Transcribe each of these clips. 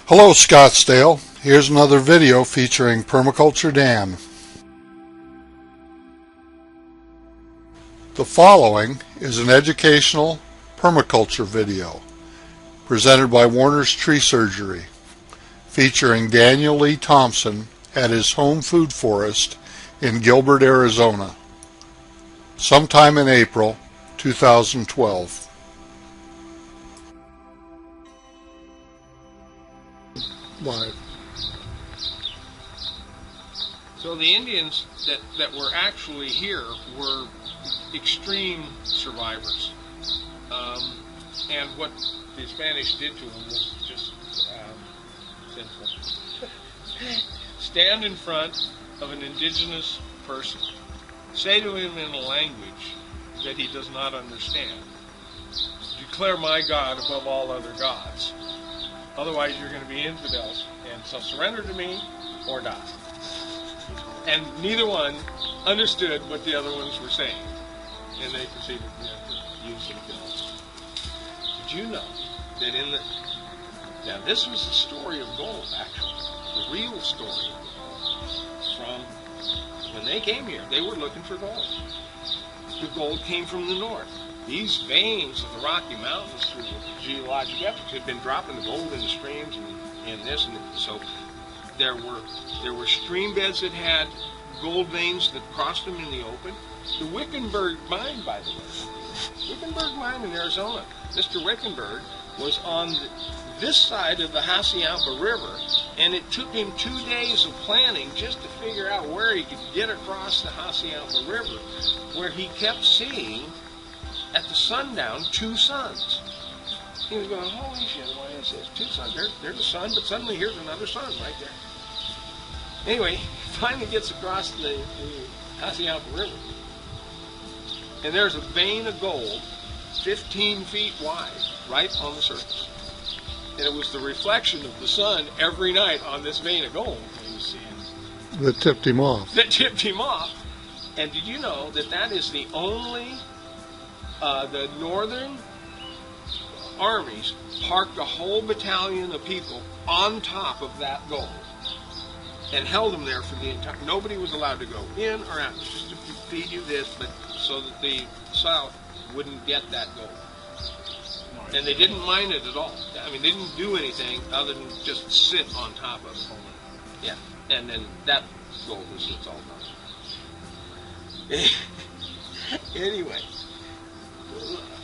Hello Scottsdale, here's another video featuring Permaculture Dan. The following is an educational permaculture video presented by Warner's Tree Surgery featuring Daniel Lee Thompson at his home food forest in Gilbert, Arizona, sometime in April 2012. Live. So the Indians that were actually here were extreme survivors, and what the Spanish did to them was just sinful. Stand in front of an indigenous person, say to him in a language that he does not understand, declare my God above all other gods. Otherwise, you're going to be infidels, and so surrender to me or die. And neither one understood what the other ones were saying, and they proceeded to use them kills. Did you know that now this was the story of gold, actually, the real story of gold. From when they came here, they were looking for gold. The gold came from the north. These veins of the Rocky Mountains through the geologic epochs had been dropping the gold in the streams and this and that. So there were stream beds that had gold veins that crossed them in the open. The Wickenburg mine, by the way, Wickenburg mine in Arizona. Mr. Wickenburg was on this side of the Hassayampa River, and it took him 2 days of planning just to figure out where he could get across the Hassayampa River, where he kept seeing at the sundown 2 suns. He was going, holy shit, what is this? 2 suns. There's a sun, but suddenly here's another sun right there. Anyway, he finally gets across the Hassayampa River, and there's a vein of gold 15 feet wide right on the surface. And it was the reflection of the sun every night on this vein of gold he was seeing. That tipped him off. That tipped him off. And did you know that that is the only the northern armies parked a whole battalion of people on top of that gold and held them there for the entire. Nobody was allowed to go in or out, just to feed you this, but so that the South wouldn't get that gold. And they didn't mine it at all. I mean, they didn't do anything other than just sit on top of it. Yeah, and then that gold was it's all done. Anyway.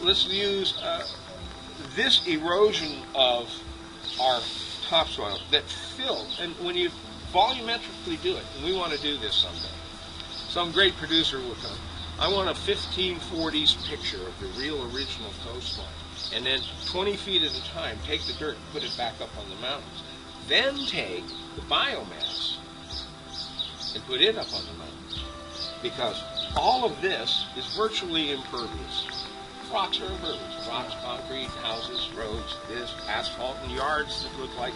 Let's use this erosion of our topsoil that filled, and when you volumetrically do it, and we want to do this someday, some great producer will come, I want a 1540s picture of the real original coastline, and then 20 feet at a time, take the dirt and put it back up on the mountains. Then take the biomass and put it up on the mountains, because all of this is virtually impervious. Rocks are impervious. Rocks, concrete, houses, roads, this, asphalt, and yards that look like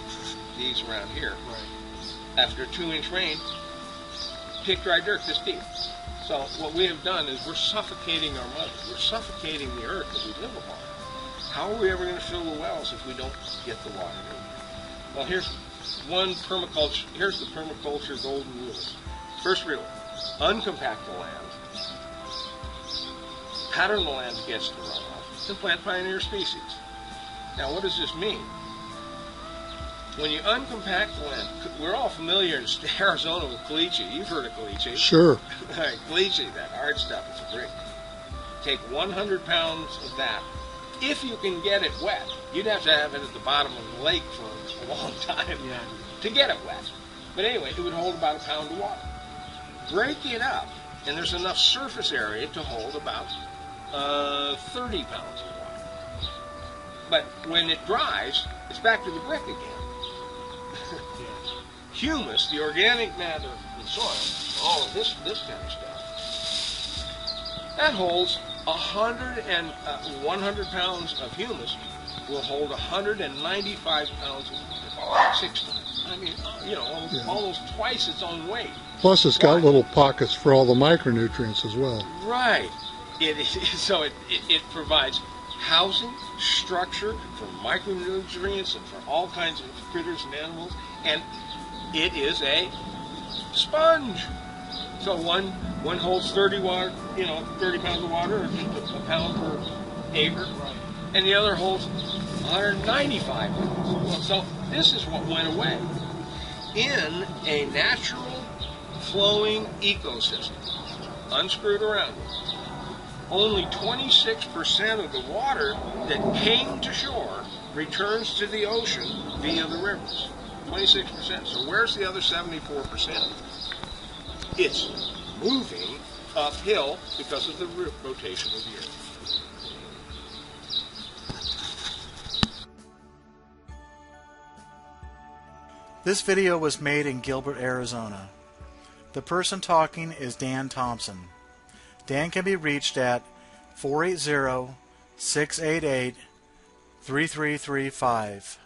these around here. Right. After a 2-inch rain, pick dry dirt this deep. So what we have done is we're suffocating our mother. We're suffocating the earth that we live upon. How are we ever going to fill the wells if we don't get the water in? Well, here's one permaculture. Here's the permaculture golden rules. First rule: uncompact the land. Pattern the land against the runoff, and plant pioneer species. Now, what does this mean? When you uncompact the land, we're all familiar in Arizona with caliche. You've heard of caliche. Sure. Caliche, that hard stuff, it's a brick. Take 100 pounds of that. If you can get it wet, you'd have to have it at the bottom of the lake for a long time to get it wet. But anyway, it would hold about 1 pound of water. Break it up, and there's enough surface area to hold about 30 pounds of water. But when it dries, it's back to the brick again. Humus, the organic matter in soil, all of this kind of stuff, that holds 100 pounds of humus will hold 195 pounds of 60. I mean, almost twice its own weight. Plus, it's got little pockets for all the micronutrients as well. Right. It is, so it provides housing, structure, for micronutrients, and for all kinds of critters and animals. And it is a sponge. So one holds 30 pounds of water, or a pound per acre, and the other holds 195 pounds. So this is what went away. In a natural flowing ecosystem, unscrewed around it, only 26% of the water that came to shore returns to the ocean via the rivers. 26%. So where's the other 74%? It's moving uphill because of the rotation of the earth. This video was made in Gilbert, Arizona. The person talking is Dan Thompson. Dan can be reached at 480-688-3335.